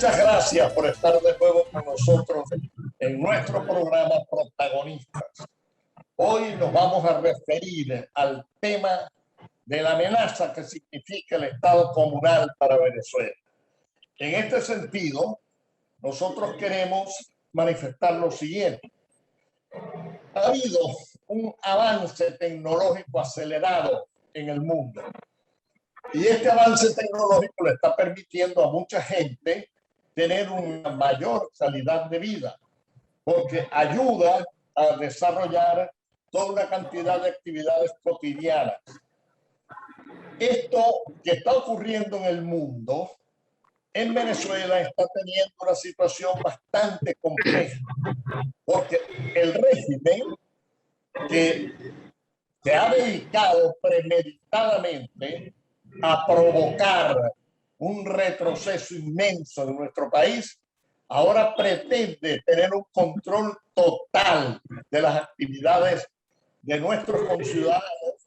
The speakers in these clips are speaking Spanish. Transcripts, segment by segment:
Muchas gracias por estar de nuevo con nosotros en nuestro programa Protagonistas. Hoy nos vamos a referir al tema de la amenaza que significa el Estado comunal para Venezuela. En este sentido, nosotros queremos manifestar lo siguiente. Ha habido un avance tecnológico acelerado en el mundo. Y este avance tecnológico le está permitiendo a mucha gente tener una mayor calidad de vida, porque ayuda a desarrollar toda una cantidad de actividades cotidianas. Esto que está ocurriendo en el mundo, en Venezuela está teniendo una situación bastante compleja, porque el régimen que se ha dedicado premeditadamente a provocar un retroceso inmenso en nuestro país, ahora pretende tener un control total de las actividades de nuestros conciudadanos,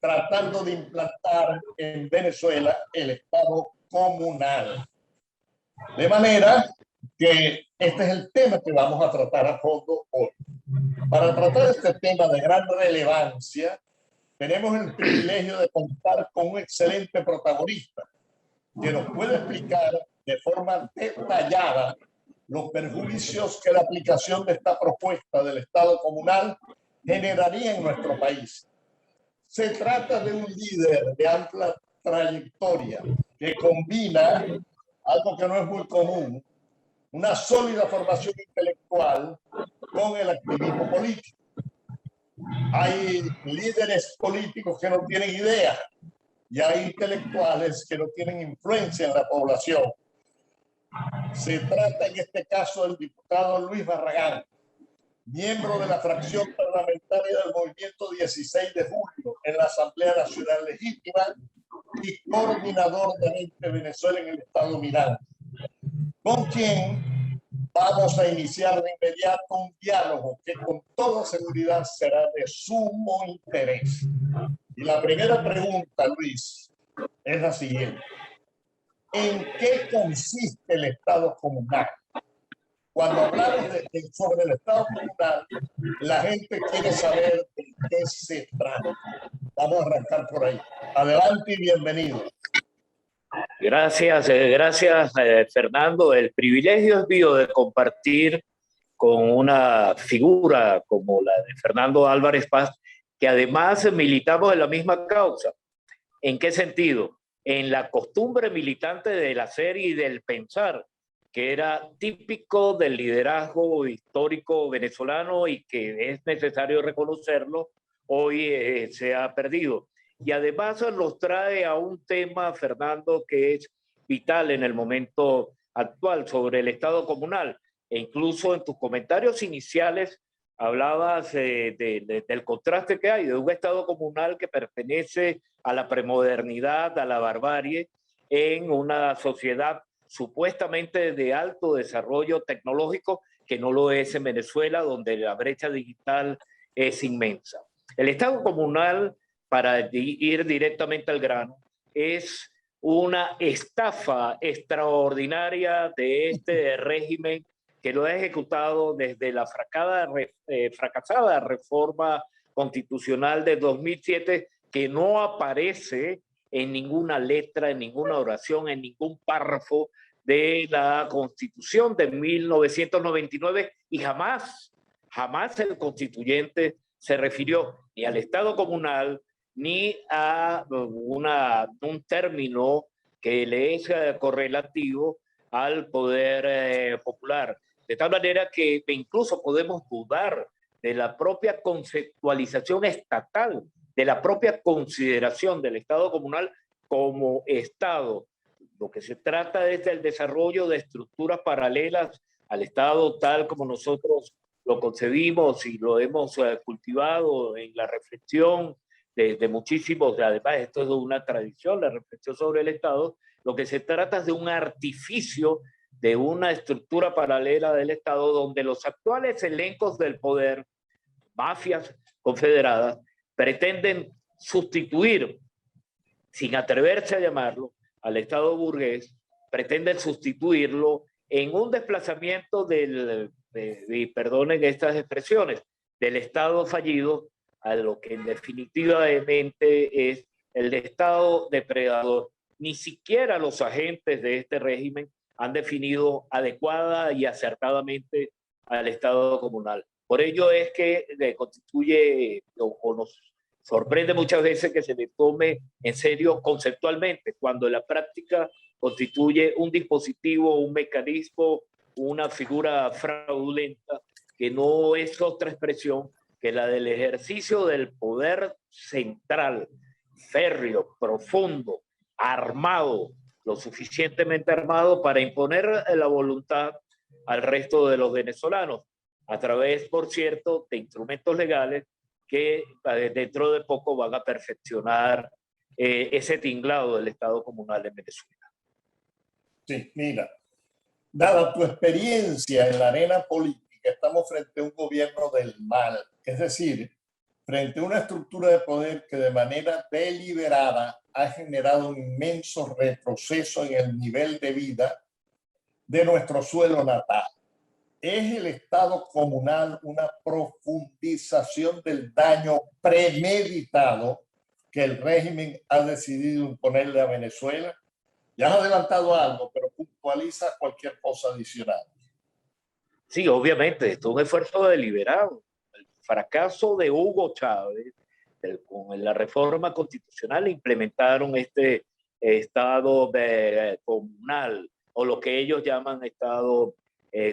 tratando de implantar en Venezuela el Estado comunal. De manera que este es el tema que vamos a tratar a fondo hoy. Para tratar este tema de gran relevancia, tenemos el privilegio de contar con un excelente protagonista que nos puede explicar de forma detallada los perjuicios que la aplicación de esta propuesta del Estado comunal generaría en nuestro país. Se trata de un líder de amplia trayectoria que combina algo que no es muy común, una sólida formación intelectual con el activismo político. Hay líderes políticos que no tienen idea y hay intelectuales que no tienen influencia en la población. Se trata en este caso del diputado Luis Barragán, miembro de la fracción parlamentaria del Movimiento 16 de Julio en la Asamblea Nacional Legítima y coordinador de Mente Venezuela en el Estado Miranda, con quien vamos a iniciar de inmediato un diálogo que con toda seguridad será de sumo interés. Y la primera pregunta, Luis, es la siguiente. ¿En qué consiste el Estado comunal? Cuando hablamos sobre el Estado comunal, la gente quiere saber de qué se trata. Vamos a arrancar por ahí. Adelante y bienvenido. Gracias, Fernando. El privilegio es mío de compartir con una figura como la de Fernando Álvarez Paz, que además militamos en la misma causa. ¿En qué sentido? En la costumbre militante del hacer y del pensar, que era típico del liderazgo histórico venezolano y que es necesario reconocerlo, hoy se ha perdido. Y además nos trae a un tema, Fernando, que es vital en el momento actual sobre el Estado comunal. E incluso en tus comentarios iniciales hablabas del contraste que hay de un Estado comunal que pertenece a la premodernidad, a la barbarie, en una sociedad supuestamente de alto desarrollo tecnológico, que no lo es en Venezuela, donde la brecha digital es inmensa. El Estado comunal, para ir directamente al grano, es una estafa extraordinaria de este régimen que lo ha ejecutado desde la fracasada reforma constitucional de 2007, que no aparece en ninguna letra, en ninguna oración, en ningún párrafo de la Constitución de 1999, y jamás el constituyente se refirió ni al Estado comunal ni a un término que le es correlativo al poder popular. De tal manera que incluso podemos dudar de la propia conceptualización estatal, de la propia consideración del Estado comunal como Estado. Lo que se trata es del desarrollo de estructuras paralelas al Estado tal como nosotros lo concebimos y lo hemos cultivado en la reflexión de muchísimos, además esto es una tradición, la reflexión sobre el Estado. Lo que se trata es de un artificio, de una estructura paralela del Estado donde los actuales elencos del poder, mafias confederadas, pretenden sustituir, sin atreverse a llamarlo, al Estado burgués pretenden sustituirlo en un desplazamiento y perdonen estas expresiones, del Estado fallido a lo que definitivamente es el Estado depredador. Ni siquiera los agentes de este régimen han definido adecuada y acertadamente al Estado comunal. Por ello es que constituye o nos sorprende muchas veces que se le tome en serio conceptualmente, cuando en la práctica constituye un dispositivo, un mecanismo, una figura fraudulenta que no es otra expresión que la del ejercicio del poder central, férreo, profundo, armado, lo suficientemente armado para imponer la voluntad al resto de los venezolanos, a través, por cierto, de instrumentos legales que dentro de poco van a perfeccionar ese tinglado del Estado comunal en Venezuela. Sí, mira, dada tu experiencia en la arena política, estamos frente a un gobierno del mal, es decir, frente a una estructura de poder que de manera deliberada ha generado un inmenso retroceso en el nivel de vida de nuestro suelo natal. ¿Es el Estado comunal una profundización del daño premeditado que el régimen ha decidido imponerle a Venezuela? Ya has adelantado algo, pero puntualiza cualquier cosa adicional. Sí, obviamente, esto es un esfuerzo deliberado. El fracaso de Hugo Chávez con la reforma constitucional implementaron este Estado comunal, o lo que ellos llaman Estado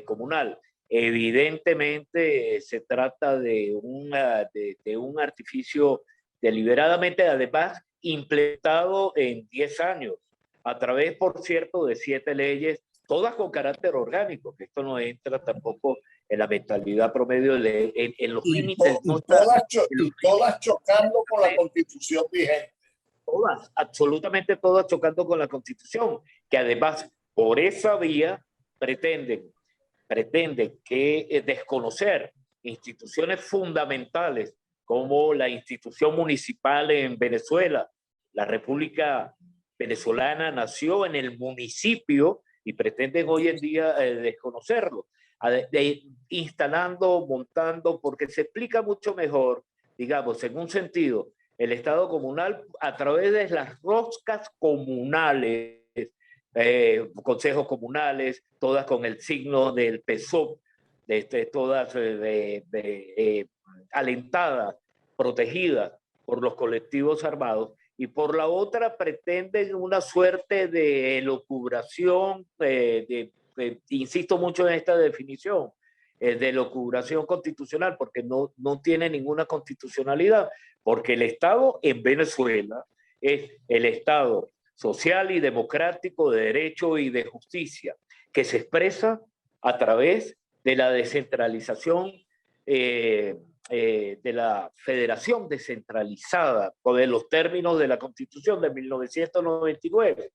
comunal. Evidentemente se trata de un artificio deliberadamente, además, implementado en 10 años, a través, por cierto, de 7 leyes, todas con carácter orgánico, que esto no entra tampoco en la mentalidad promedio, en los límites. Todas chocando con la Constitución vigente. Todas, absolutamente todas chocando con la Constitución, que además, por esa vía, pretenden que desconocer instituciones fundamentales como la institución municipal en Venezuela. La República Venezolana nació en el municipio y pretenden hoy en día desconocerlo, instalando, montando, porque se explica mucho mejor, digamos, en un sentido, el Estado comunal a través de las roscas comunales, consejos comunales, todas con el signo del PSOE, todas alentadas, protegidas por los colectivos armados, y por la otra pretenden una suerte de elucubración, insisto mucho en esta definición, de elucubración constitucional, porque no tiene ninguna constitucionalidad, porque el Estado en Venezuela es el Estado social y democrático de derecho y de justicia, que se expresa a través de la descentralización, de la federación descentralizada, o de los términos de la Constitución de 1999,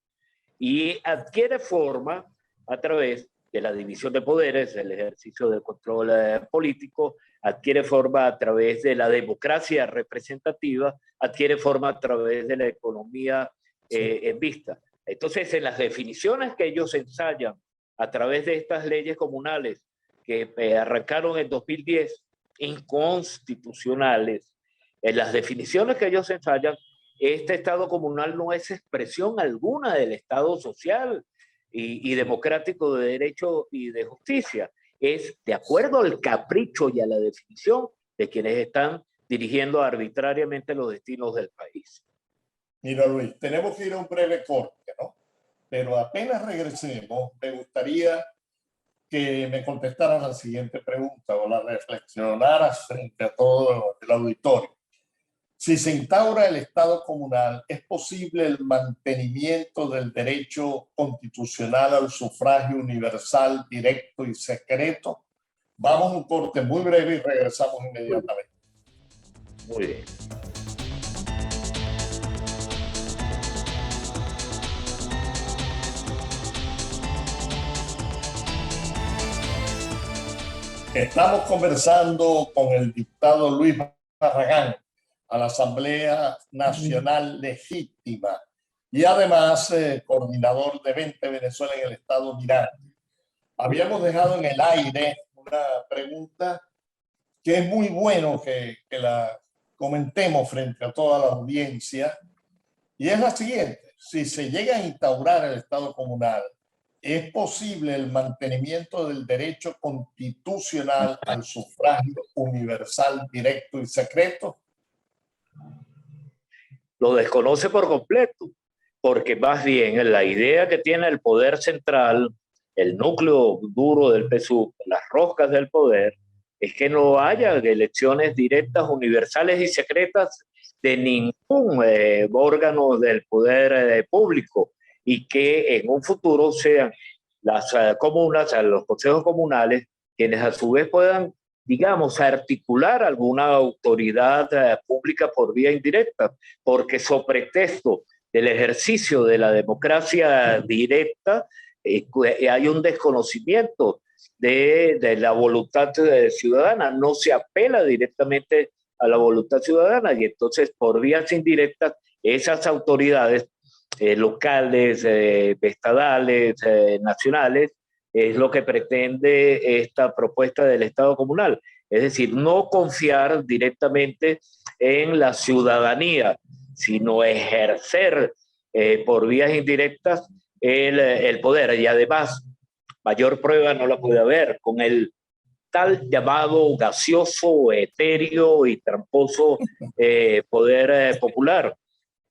y adquiere forma a través de la división de poderes, el ejercicio del control político, adquiere forma a través de la democracia representativa, adquiere forma a través de la economía en vista. Entonces, en las definiciones que ellos ensayan a través de estas leyes comunales que arrancaron en 2010, inconstitucionales, en las definiciones que ellos ensayan, este Estado comunal no es expresión alguna del Estado social y democrático de derecho y de justicia. Es de acuerdo al capricho y a la definición de quienes están dirigiendo arbitrariamente los destinos del país. Mira, Luis, tenemos que ir a un breve corte, ¿no? Pero apenas regresemos, me gustaría que me contestaras la siguiente pregunta o la reflexionaras frente a todo el auditorio. Si se instaura el Estado comunal, ¿es posible el mantenimiento del derecho constitucional al sufragio universal, directo y secreto? Vamos a un corte muy breve y regresamos inmediatamente. Muy bien. Estamos conversando con el diputado Luis Barragán a la Asamblea Nacional Legítima y además coordinador de 20 Venezuela en el estado Miranda. Habíamos dejado en el aire una pregunta que es muy bueno que la comentemos frente a toda la audiencia, y es la siguiente: si se llega a instaurar el Estado comunal, ¿es posible el mantenimiento del derecho constitucional al sufragio universal, directo y secreto? Lo desconoce por completo, porque más bien la idea que tiene el poder central, el núcleo duro del PSUV, las roscas del poder, es que no haya elecciones directas, universales y secretas de ningún órgano del poder público, y que en un futuro sean las comunas, los consejos comunales, quienes a su vez puedan, digamos, articular alguna autoridad pública por vía indirecta, porque sobre pretexto del ejercicio de la democracia directa hay un desconocimiento de la voluntad ciudadana, no se apela directamente a la voluntad ciudadana, y entonces por vías indirectas esas autoridades locales, estadales, nacionales, es lo que pretende esta propuesta del Estado comunal. Es decir, no confiar directamente en la ciudadanía, sino ejercer por vías indirectas el poder. Y además, mayor prueba no la puede haber con el tal llamado gaseoso, etéreo y tramposo poder popular,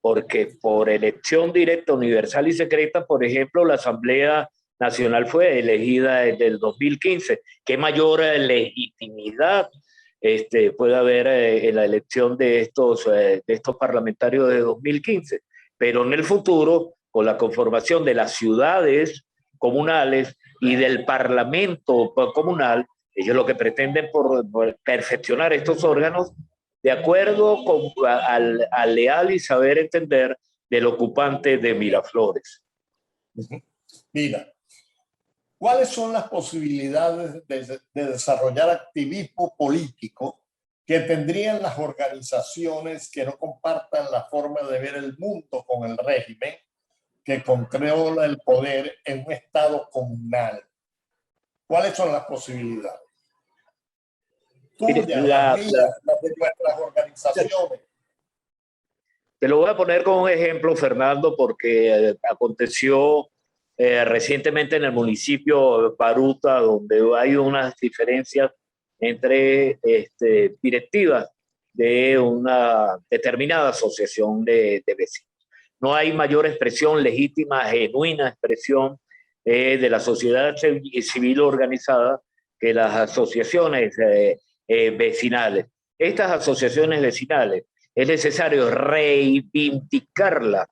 porque por elección directa, universal y secreta, por ejemplo, la Asamblea Nacional fue elegida en el 2015. ¿Qué mayor legitimidad puede haber en la elección de estos parlamentarios de 2015? Pero en el futuro, con la conformación de las ciudades comunales y del parlamento comunal, ellos lo que pretenden por perfeccionar estos órganos de acuerdo al leal y saber entender del ocupante de Miraflores. Mira, ¿cuáles son las posibilidades de desarrollar activismo político que tendrían las organizaciones que no compartan la forma de ver el mundo con el régimen que controla el poder en un Estado comunal? ¿Cuáles son las posibilidades? Tuyas, las mías, las de nuestras organizaciones. Te lo voy a poner como un ejemplo, Fernando, porque aconteció recientemente en el municipio de Baruta, donde hay unas diferencias entre directivas de una determinada asociación de vecinos. No hay mayor expresión legítima, genuina expresión de la sociedad civil organizada que las asociaciones vecinales. Estas asociaciones vecinales es necesario reivindicarla,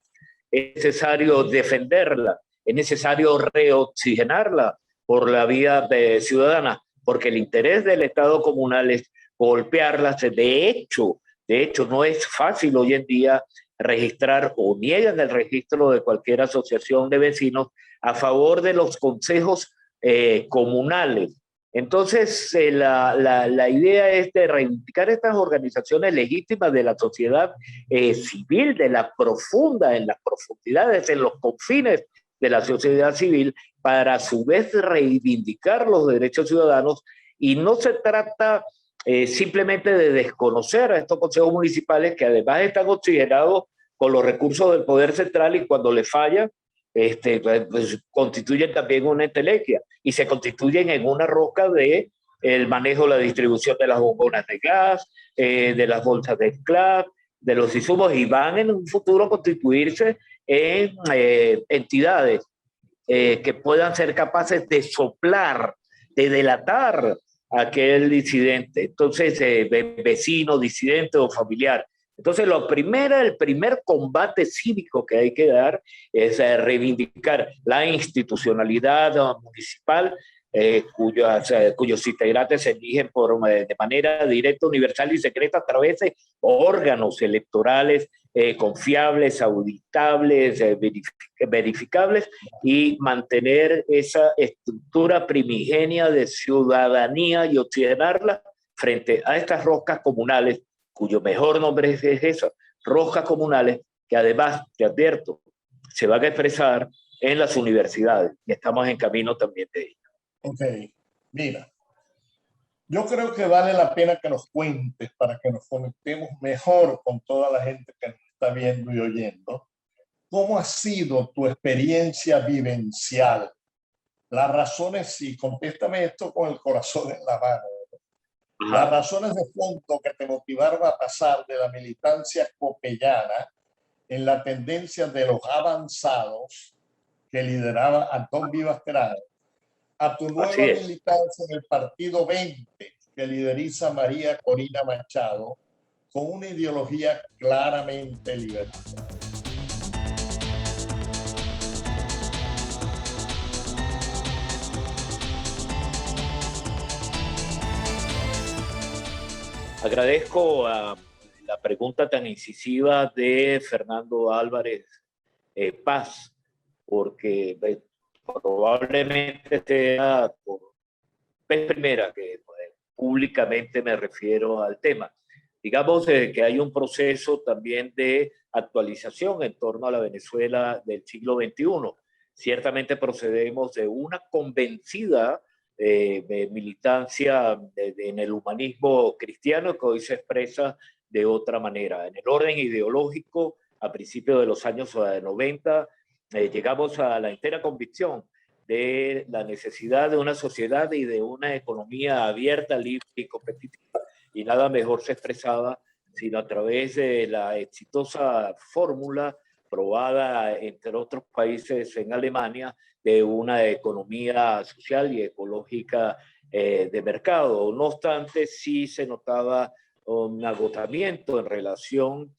es necesario defenderla, es necesario reoxigenarla por la vía ciudadana, porque el interés del Estado comunal es golpearlas. De hecho, no es fácil hoy en día registrar o niegan el registro de cualquier asociación de vecinos a favor de los consejos comunales. Entonces, la idea es de reivindicar estas organizaciones legítimas de la sociedad civil, en las profundidades, en los confines de la sociedad civil, para a su vez reivindicar los derechos ciudadanos. Y no se trata simplemente de desconocer a estos consejos municipales, que además están oxigenados con los recursos del poder central, y cuando les falla, pues constituyen también una entelequia y se constituyen en una rosca de el manejo, la distribución de las bombonas de gas, de las bolsas de CLAP, de los insumos, y van en un futuro a constituirse en entidades que puedan ser capaces de soplar, de delatar a aquel disidente, entonces vecino, disidente o familiar. Entonces, el primer combate cívico que hay que dar es reivindicar la institucionalidad municipal, cuyos integrantes se eligen de manera directa, universal y secreta a través de órganos electorales confiables, auditables, verificables, y mantener esa estructura primigenia de ciudadanía y oxigenarla frente a estas roscas comunales, cuyo mejor nombre es eso, roscas comunales, que además, te advierto, se van a expresar en las universidades y estamos en camino también de ello. Ok, mira, yo creo que vale la pena que nos cuentes para que nos conectemos mejor con toda la gente que nos está viendo y oyendo. ¿Cómo ha sido tu experiencia vivencial? Las razones, y contéstame esto con el corazón en la mano, las razones de fondo que te motivaron a pasar de la militancia copellana en la tendencia de los avanzados que lideraba Antón Vivas Terán, a tu nueva militancia en el Partido 20 que lideriza María Corina Machado, con una ideología claramente liberal. Agradezco la pregunta tan incisiva de Fernando Álvarez Paz, porque probablemente sea por vez primera que públicamente me refiero al tema. Digamos que hay un proceso también de actualización en torno a la Venezuela del siglo XXI. Ciertamente procedemos de una convencida militancia en el humanismo cristiano que hoy se expresa de otra manera. En el orden ideológico, a principios de los años 90, llegamos a la entera convicción de la necesidad de una sociedad y de una economía abierta, libre y competitiva. Y nada mejor se expresaba sino a través de la exitosa fórmula probada, entre otros países, en Alemania, de una economía social y ecológica de mercado. No obstante, sí se notaba un agotamiento en relación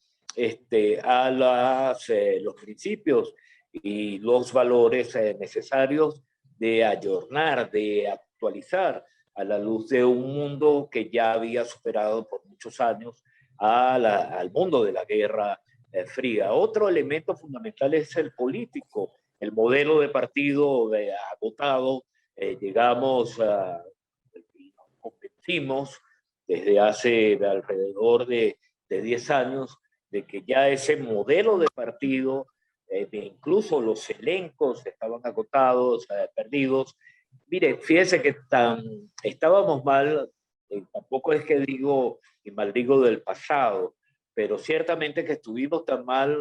a los principios y los valores necesarios de ayornar, de actualizar a la luz de un mundo que ya había superado por muchos años al mundo de la Guerra Fría. Otro elemento fundamental es el político, el modelo de partido agotado. Llegamos a, convencimos desde hace alrededor de 10 años de que ya ese modelo de partido, incluso los elencos estaban agotados, perdidos. Mire, fíjese que estábamos mal, tampoco es que digo y maldigo del pasado, pero ciertamente que estuvimos tan mal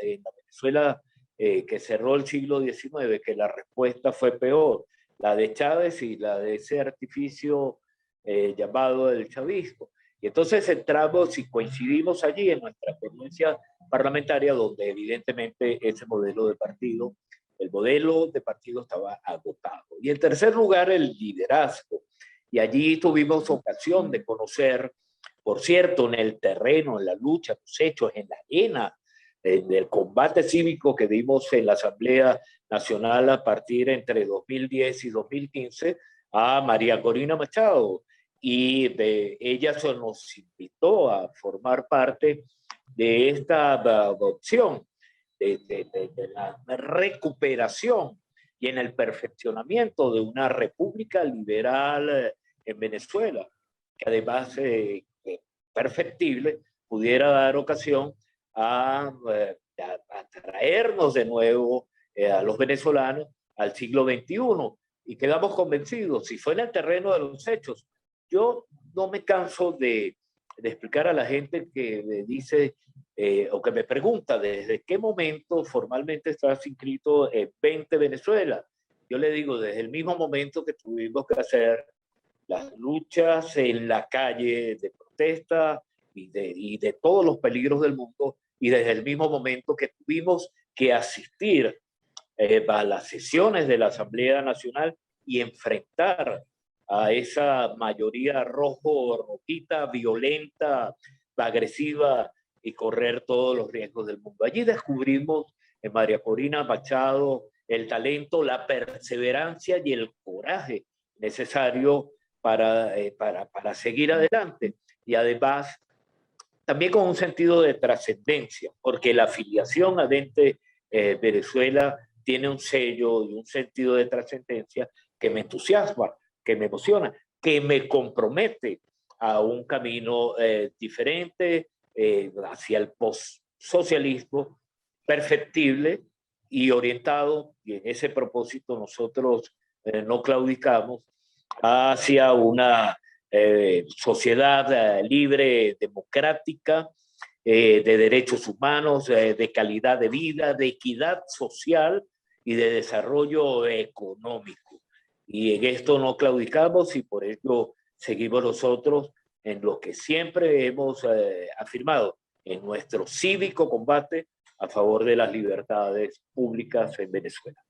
en la Venezuela que cerró el siglo XIX, que la respuesta fue peor, la de Chávez y la de ese artificio llamado el chavismo. Y entonces entramos y coincidimos allí en nuestra experiencia parlamentaria, donde evidentemente ese modelo de partido, el modelo de partido estaba agotado. Y en tercer lugar, el liderazgo. Y allí tuvimos ocasión de conocer, por cierto, en el terreno, en la lucha, en los hechos, en la arena, en el combate cívico que dimos en la Asamblea Nacional a partir entre 2010 y 2015, a María Corina Machado. Y ella nos invitó a formar parte de esta opción, de la recuperación y en el perfeccionamiento de una república liberal en Venezuela, que además perfectible pudiera dar ocasión a traernos de nuevo a los venezolanos al siglo XXI. Y quedamos convencidos, si fue en el terreno de los hechos. Yo no me canso de explicar a la gente que me dice o que me pregunta desde qué momento formalmente estás inscrito en 20 Venezuela. Yo le digo, desde el mismo momento que tuvimos que hacer las luchas en la calle de protesta y de todos los peligros del mundo, y desde el mismo momento que tuvimos que asistir a las sesiones de la Asamblea Nacional y enfrentar a esa mayoría rojita, violenta, agresiva y correr todos los riesgos del mundo. Allí descubrimos en María Corina Machado el talento, la perseverancia y el coraje necesario para seguir adelante. Y además, también con un sentido de trascendencia, porque la afiliación a Dente Venezuela tiene un sello y un sentido de trascendencia que me entusiasma, que me emociona, que me compromete a un camino diferente hacia el post-socialismo perfectible, y orientado, y en ese propósito nosotros no claudicamos, hacia una sociedad libre, democrática, de derechos humanos, de calidad de vida, de equidad social y de desarrollo económico. Y en esto no claudicamos y por ello seguimos nosotros en lo que siempre hemos afirmado, en nuestro cívico combate a favor de las libertades públicas en Venezuela.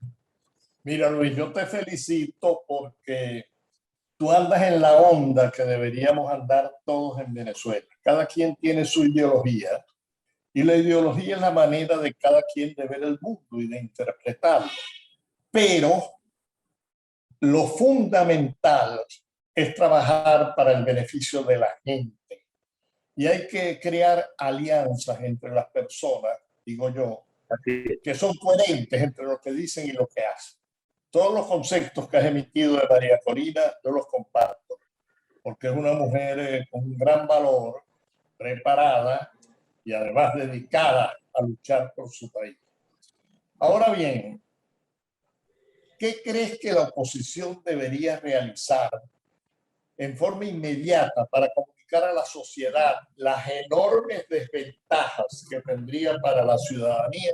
Mira, Luis, yo te felicito porque tú andas en la onda que deberíamos andar todos en Venezuela. Cada quien tiene su ideología y la ideología es la manera de cada quien de ver el mundo y de interpretarlo. Pero lo fundamental es trabajar para el beneficio de la gente. Y hay que crear alianzas entre las personas, digo yo, que son coherentes entre lo que dicen y lo que hacen. Todos los conceptos que has emitido de María Corina, yo los comparto, porque es una mujer con un gran valor, preparada y además dedicada a luchar por su país. Ahora bien, ¿qué crees que la oposición debería realizar en forma inmediata para comunicar a la sociedad las enormes desventajas que tendría para la ciudadanía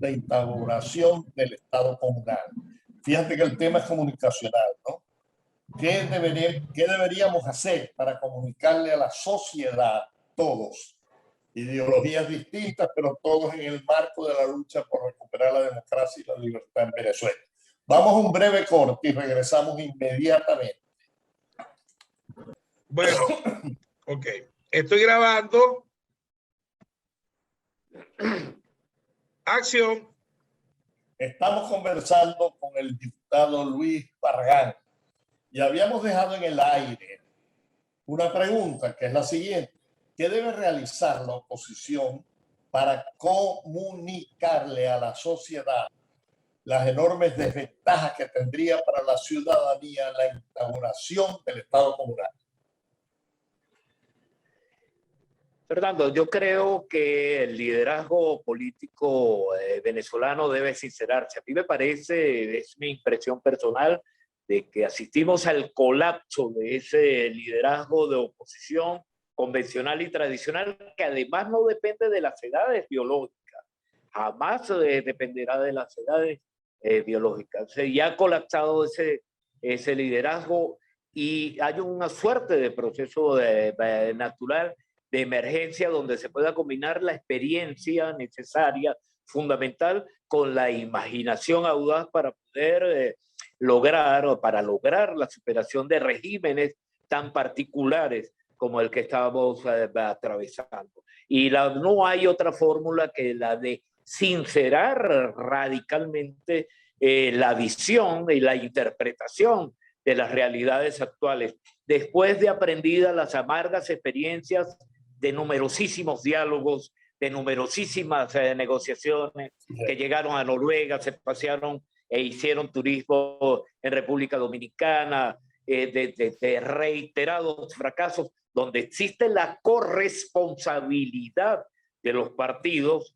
la instauración del Estado comunal? Fíjate que el tema es comunicacional, ¿no? ¿Qué deberíamos hacer para comunicarle a la sociedad, todos, ideologías distintas, pero todos en el marco de la lucha por recuperar la democracia y la libertad en Venezuela? Vamos a un breve corte y regresamos inmediatamente. Bueno, ok. Estoy grabando. Acción. Estamos conversando con el diputado Luis Barragán y habíamos dejado en el aire una pregunta que es la siguiente. ¿Qué debe realizar la oposición para comunicarle a la sociedad las enormes desventajas que tendría para la ciudadanía la instauración del Estado comunal? Fernando, yo creo que el liderazgo político venezolano debe sincerarse. A mí me parece, es mi impresión personal, de que asistimos al colapso de ese liderazgo de oposición convencional y tradicional, que además no depende de las edades biológicas, jamás dependerá de las edades biológicas. O sea, ya ha colapsado ese liderazgo y hay una suerte de proceso natural de emergencia donde se pueda combinar la experiencia necesaria, fundamental, con la imaginación audaz para poder lograr la superación de regímenes tan particulares como el que estábamos atravesando. Y no hay otra fórmula que la de sincerar radicalmente la visión y la interpretación de las realidades actuales, después de aprendidas las amargas experiencias de numerosísimos diálogos, de numerosísimas negociaciones que llegaron a Noruega, se pasearon e hicieron turismo en República Dominicana, de reiterados fracasos, donde existe la corresponsabilidad de los partidos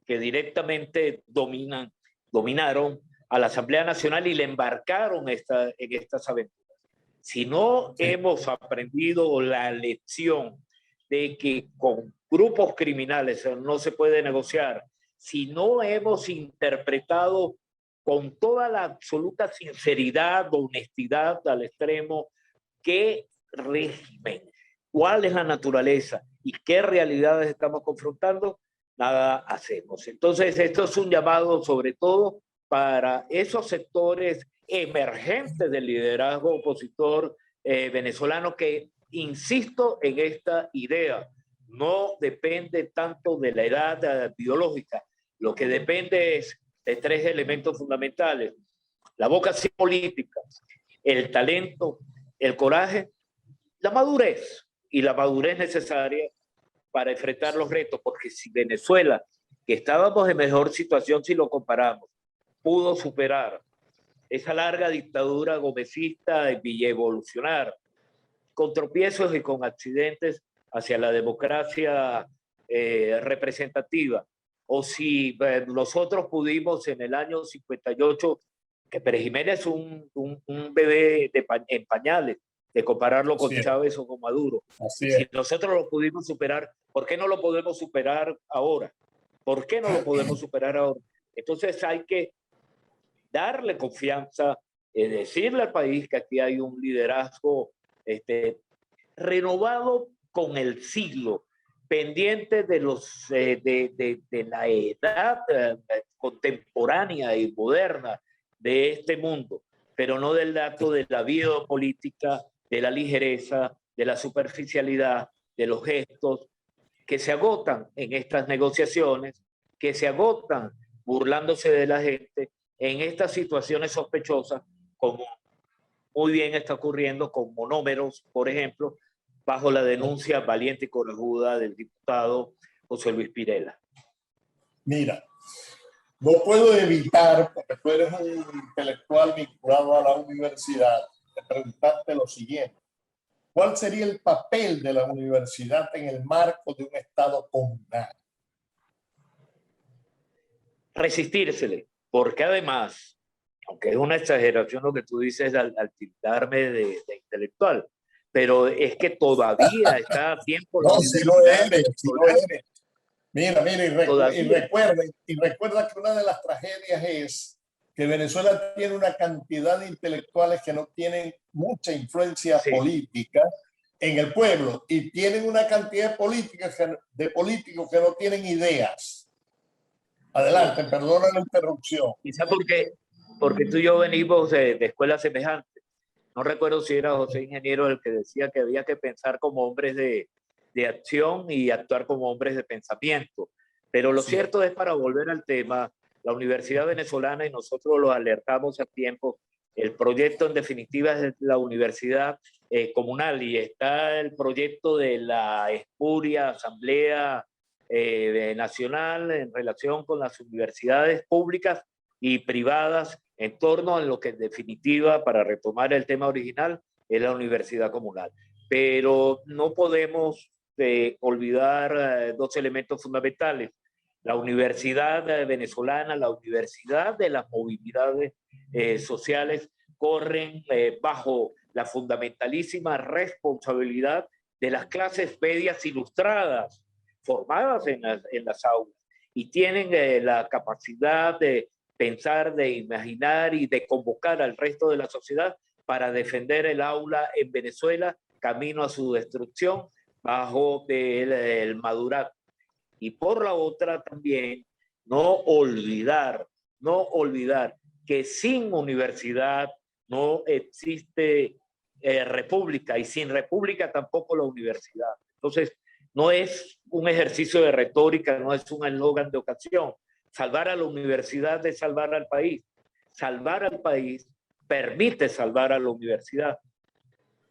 que directamente dominaron a la Asamblea Nacional y le embarcaron en estas aventuras. Si no hemos aprendido la lección de que con grupos criminales no se puede negociar, si no hemos interpretado con toda la absoluta sinceridad, honestidad al extremo, qué régimen, cuál es la naturaleza y qué realidades estamos confrontando, nada hacemos. Entonces, esto es un llamado sobre todo para esos sectores emergentes del liderazgo opositor venezolano que, insisto en esta idea, no depende tanto de la edad biológica, lo que depende es de tres elementos fundamentales: la vocación política, el talento, el coraje, la madurez, y la madurez necesaria para enfrentar los retos, porque si Venezuela, que estábamos en mejor situación si lo comparamos, pudo superar esa larga dictadura gomecista y evolucionar con tropiezos y con accidentes hacia la democracia representativa, o si nosotros pudimos en el año 58, que Pérez Jiménez es un bebé en pañales, de compararlo con Chávez o con Maduro. Si nosotros lo pudimos superar, ¿por qué no lo podemos superar ahora? ¿Por qué no lo podemos superar ahora? Entonces hay que darle confianza, decirle al país que aquí hay un liderazgo renovado con el siglo, pendiente de la edad contemporánea y moderna de este mundo, pero no del dato de la biopolítica, de la ligereza, de la superficialidad, de los gestos que se agotan en estas negociaciones, que se agotan burlándose de la gente en estas situaciones sospechosas, como muy bien está ocurriendo con monómeros, por ejemplo, bajo la denuncia valiente y corajuda del diputado José Luis Pirela. Mira, no puedo evitar, porque tú eres un intelectual vinculado a la universidad, de preguntarte lo siguiente. ¿Cuál sería el papel de la universidad en el marco de un Estado comunal? Resistírsele, porque además, aunque es una exageración lo que tú dices al tildarme de intelectual, pero es que todavía está a tiempo. No, si lo eres, si lo eres. Mira, y recuerda que una de las tragedias es que Venezuela tiene una cantidad de intelectuales que no tienen mucha influencia política en el pueblo y tienen una cantidad de políticos que no tienen ideas. Adelante, perdona la interrupción. Quizá porque tú y yo venimos de escuelas semejantes. No recuerdo si era José Ingeniero el que decía que había que pensar como hombres de acción y actuar como hombres de pensamiento. Pero lo cierto es, para volver al tema, la Universidad Venezolana, y nosotros lo alertamos a tiempo, el proyecto en definitiva es la universidad comunal, y está el proyecto de la espuria Asamblea Nacional en relación con las universidades públicas y privadas en torno a lo que en definitiva, para retomar el tema original, es la universidad comunal. Pero no podemos olvidar dos elementos fundamentales. La universidad venezolana, la universidad de las movilidades sociales, corren bajo la fundamentalísima responsabilidad de las clases medias ilustradas, formadas en las aulas, y tienen la capacidad de pensar, de imaginar y de convocar al resto de la sociedad para defender el aula en Venezuela, camino a su destrucción bajo el madurato. Y por la otra también, no olvidar que sin universidad no existe república, y sin república tampoco la universidad. Entonces, no es un ejercicio de retórica, no es un eslogan de ocasión. Salvar a la universidad es salvar al país. Salvar al país permite salvar a la universidad.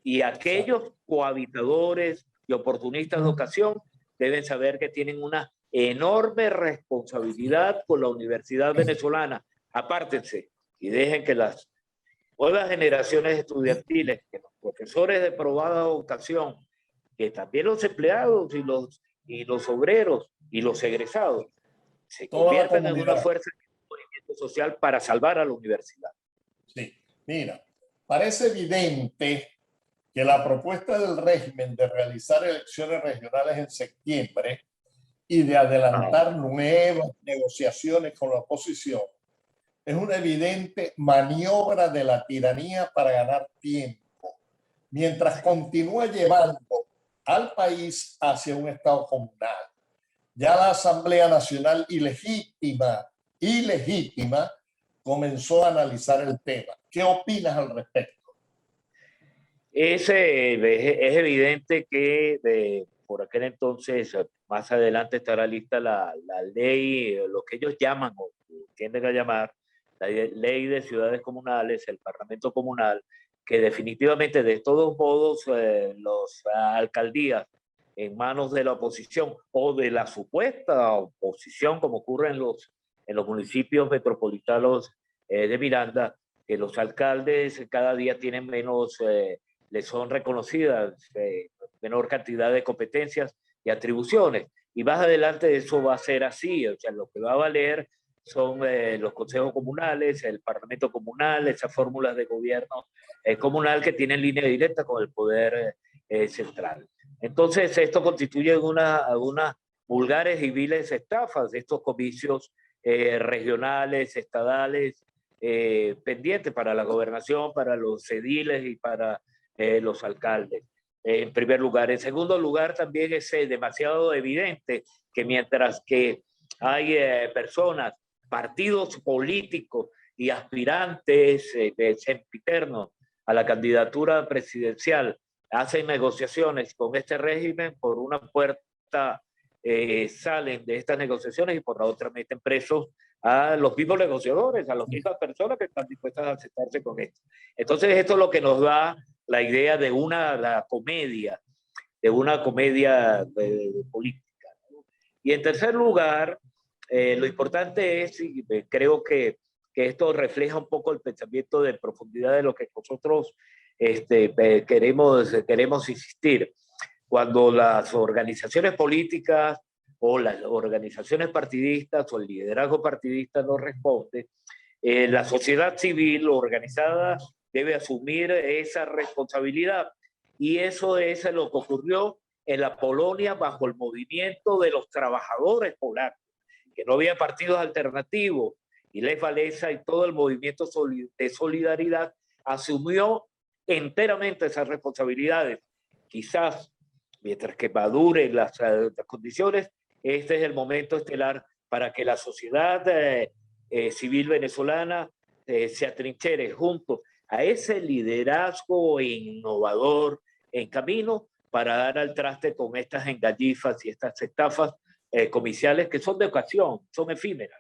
Y aquellos cohabitadores y oportunistas de ocasión deben saber que tienen una enorme responsabilidad con la universidad venezolana. Apártense y dejen que las nuevas generaciones estudiantiles, que los profesores de probada ocasión, que también los empleados y los obreros y los egresados, se conviertan en una fuerza de movimiento social para salvar a la universidad. Sí, mira, parece evidente que la propuesta del régimen de realizar elecciones regionales en septiembre y de adelantar nuevas negociaciones con la oposición es una evidente maniobra de la tiranía para ganar tiempo, mientras continúa llevando al país hacia un Estado comunal. Ya la Asamblea Nacional ilegítima comenzó a analizar el tema. ¿Qué opinas al respecto? Es evidente que por aquel entonces, más adelante estará lista la ley, lo que ellos llaman o tienden a llamar la ley de ciudades comunales, el Parlamento comunal, que definitivamente, de todos modos, las alcaldías en manos de la oposición o de la supuesta oposición, como ocurre en los municipios metropolitanos de Miranda, que los alcaldes cada día tienen menos, les son reconocidas menor cantidad de competencias y atribuciones. y más adelante eso va a ser así, o sea, lo que va a valer son los consejos comunales, el parlamento comunal, esas fórmulas de gobierno comunal que tienen línea directa con el poder central. Entonces, esto constituye unas vulgares y viles estafas de estos comicios regionales, estadales, pendientes para la gobernación, para los ediles y para los alcaldes. En primer lugar. En segundo lugar, también es demasiado evidente que mientras que hay personas, partidos políticos y aspirantes sempiternos a la candidatura presidencial hacen negociaciones con este régimen, por una puerta salen de estas negociaciones y por la otra meten presos a los mismos negociadores, a las mismas personas que están dispuestas a aceptarse con esto. Entonces, esto es lo que nos da la idea de una comedia política, ¿no? Y en tercer lugar, lo importante es, y creo que esto refleja un poco el pensamiento de profundidad de lo que nosotros queremos insistir. Cuando las organizaciones políticas o las organizaciones partidistas o el liderazgo partidista no responde, la sociedad civil organizada debe asumir esa responsabilidad. Y eso es lo que ocurrió en la Polonia bajo el movimiento de los trabajadores polacos, que no había partidos alternativos, y Lech Walesa y todo el movimiento de solidaridad asumió enteramente esas responsabilidades. Quizás, mientras que maduren las condiciones, este es el momento estelar para que la sociedad civil venezolana se atrinchere junto a ese liderazgo innovador en camino para dar al traste con estas engallifas y estas estafas comiciales que son de ocasión, son efímeras.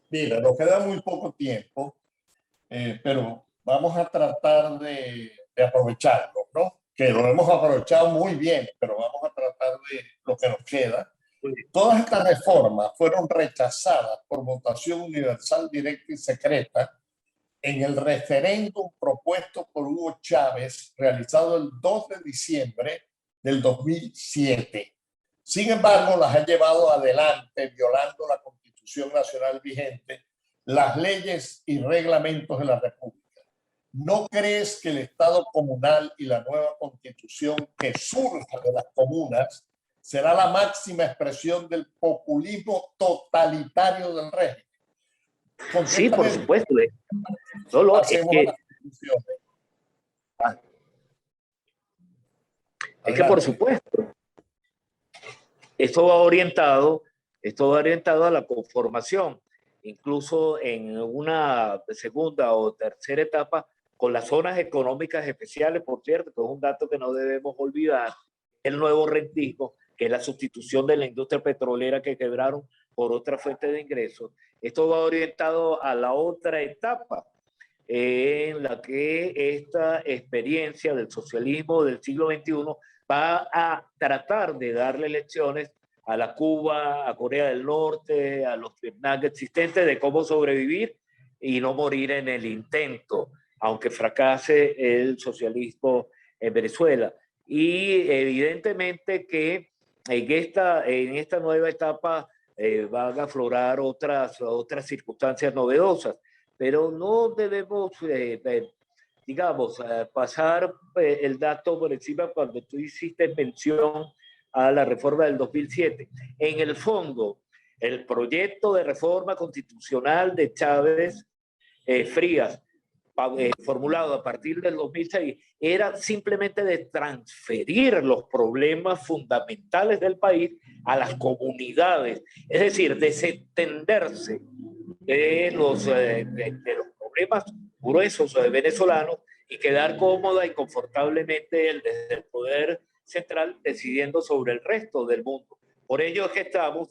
Mira, nos queda muy poco tiempo, pero vamos a tratar de aprovecharlo, ¿no? Que lo hemos aprovechado muy bien, pero vamos a tratar de lo que nos queda. Todas estas reformas fueron rechazadas por votación universal, directa y secreta en el referéndum propuesto por Hugo Chávez, realizado el 2 de diciembre del 2007. Sin embargo, las ha llevado adelante, violando la Constitución Nacional vigente, las leyes y reglamentos de la República. ¿No crees que el Estado comunal y la nueva Constitución que surja de las comunas será la máxima expresión del populismo totalitario del régimen? Sí, por supuesto. Solo es que por supuesto, esto va orientado a la conformación, incluso en una segunda o tercera etapa, con las zonas económicas especiales, por cierto, que es un dato que no debemos olvidar, el nuevo rentismo, que es la sustitución de la industria petrolera que quebraron por otra fuente de ingresos. Esto va orientado a la otra etapa, en la que esta experiencia del socialismo del siglo XXI va a tratar de darle lecciones a la Cuba, a Corea del Norte, a los Vietnam existentes, de cómo sobrevivir y no morir en el intento, aunque fracase el socialismo en Venezuela. Y evidentemente que en esta nueva etapa van a aflorar otras circunstancias novedosas, pero no debemos, digamos, pasar el dato por encima cuando tú hiciste mención a la reforma del 2007. En el fondo, el proyecto de reforma constitucional de Chávez Frías, formulado a partir del 2006, era simplemente de transferir los problemas fundamentales del país a las comunidades, es decir, desentenderse de los problemas gruesos venezolanos y quedar cómoda y confortablemente desde el poder central decidiendo sobre el resto del mundo. Por ello es que estamos,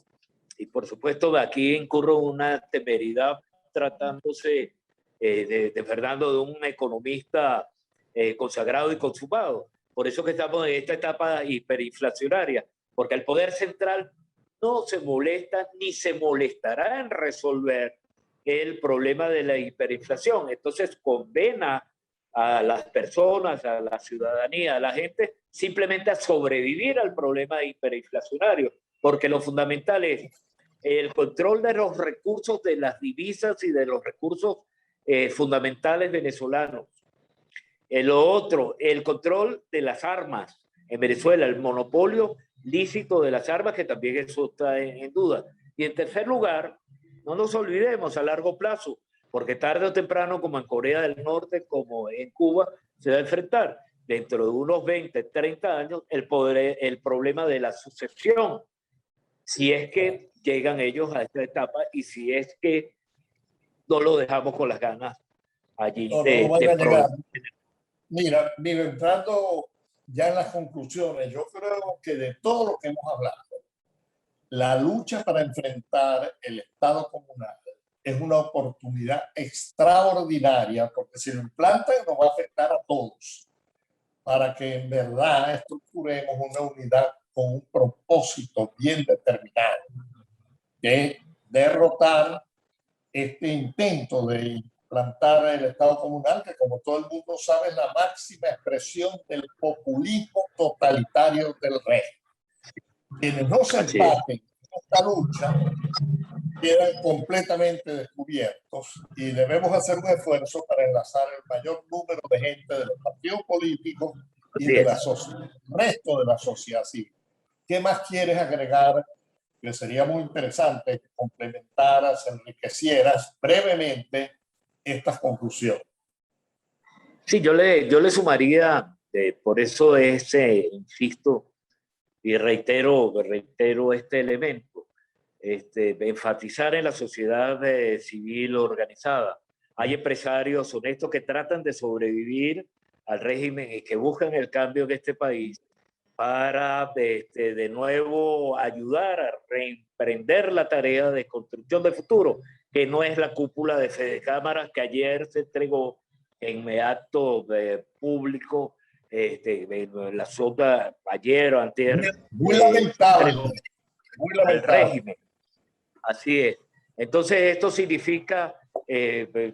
y por supuesto aquí incurro una temeridad tratándose de Fernando, de un economista consagrado y consumado. Por eso que estamos en esta etapa hiperinflacionaria, porque el poder central no se molesta ni se molestará en resolver el problema de la hiperinflación. Entonces condena a las personas, a la ciudadanía, a la gente, simplemente a sobrevivir al problema hiperinflacionario. porque lo fundamental es el control de los recursos de las divisas y de los recursos fundamentales venezolanos. Lo otro, el control de las armas en Venezuela, el monopolio lícito de las armas, que también eso está en duda. Y en tercer lugar, no nos olvidemos a largo plazo, porque tarde o temprano, como en Corea del Norte, como en Cuba, se va a enfrentar dentro de unos 20, 30 años el problema de la sucesión, si es que llegan ellos a esta etapa y si es que no lo dejamos con las ganas allí. Mira, entrando ya en las conclusiones, yo creo que de todo lo que hemos hablado, la lucha para enfrentar el Estado comunal es una oportunidad extraordinaria, porque si lo implantan nos va a afectar a todos, para que en verdad estructuremos una unidad con un propósito bien determinado, que es derrotar este intento de implantar el Estado comunal, que como todo el mundo sabe es la máxima expresión del populismo totalitario del régimen. Quienes no se empaten en esta lucha quedan completamente descubiertos y debemos hacer un esfuerzo para enlazar el mayor número de gente de los partidos políticos y de la sociedad, el resto de la sociedad civil. ¿Qué más quieres agregar? Que sería muy interesante que complementaras, enriquecieras brevemente estas conclusiones. Sí, yo le sumaría, por eso insisto y reitero este elemento, enfatizar en la sociedad civil organizada. Hay empresarios honestos que tratan de sobrevivir al régimen y que buscan el cambio en este país para de nuevo ayudar a reemprender la tarea de construcción del futuro, que no es la cúpula de Fede Cámaras que ayer se entregó en acto público, en la zona ayer o antier. Muy lamentable. Muy lamentable. El régimen. Así es. Entonces esto significa,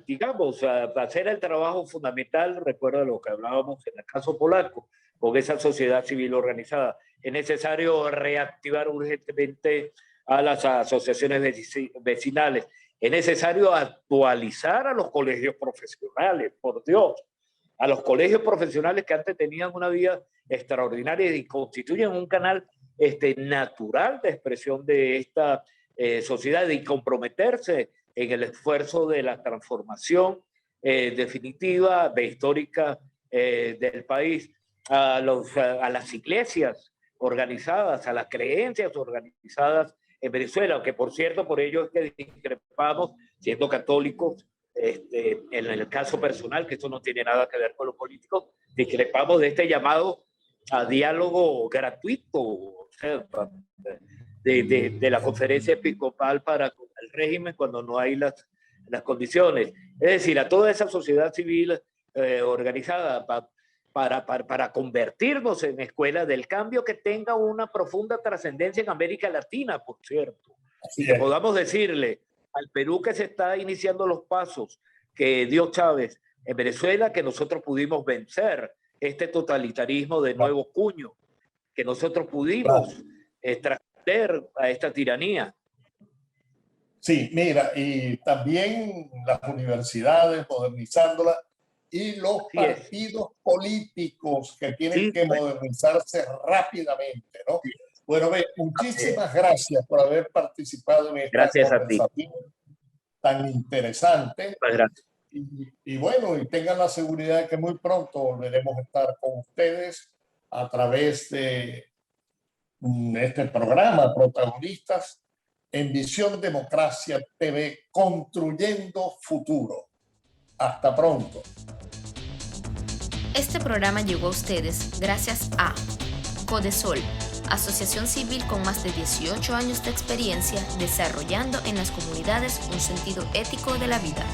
digamos, hacer el trabajo fundamental, recuerda lo que hablábamos en el caso polaco, con esa sociedad civil organizada. Es necesario reactivar urgentemente a las asociaciones vecinales. Es necesario actualizar a los colegios profesionales, por Dios. A los colegios profesionales que antes tenían una vida extraordinaria y constituyen un canal natural de expresión de esta sociedad y comprometerse en el esfuerzo de la transformación definitiva, histórica del país. A las iglesias organizadas, a las creencias organizadas en Venezuela, que por cierto, por ello es que discrepamos, siendo católicos, en el caso personal, que esto no tiene nada que ver con lo político, discrepamos de este llamado a diálogo gratuito, o sea, de la conferencia episcopal para el régimen cuando no hay las condiciones. Es decir, a toda esa sociedad civil organizada para convertirnos en escuela del cambio que tenga una profunda trascendencia en América Latina, por cierto. Y que podamos decirle al Perú que se está iniciando los pasos que dio Chávez en Venezuela, que nosotros pudimos vencer este totalitarismo de nuevo cuño, que nosotros pudimos trascender a esta tiranía. Sí, mira, y también las universidades, modernizándolas, y los partidos políticos que tienen que modernizarse rápidamente, ¿no? Bueno, muchísimas gracias por haber participado en esta conversación tan interesante. Gracias. Y bueno, y tengan la seguridad de que muy pronto volveremos a estar con ustedes a través de este programa Protagonistas en Visión Democracia TV, construyendo futuro. Hasta pronto. Este programa llegó a ustedes gracias a Codesol, asociación civil con más de 18 años de experiencia desarrollando en las comunidades un sentido ético de la vida.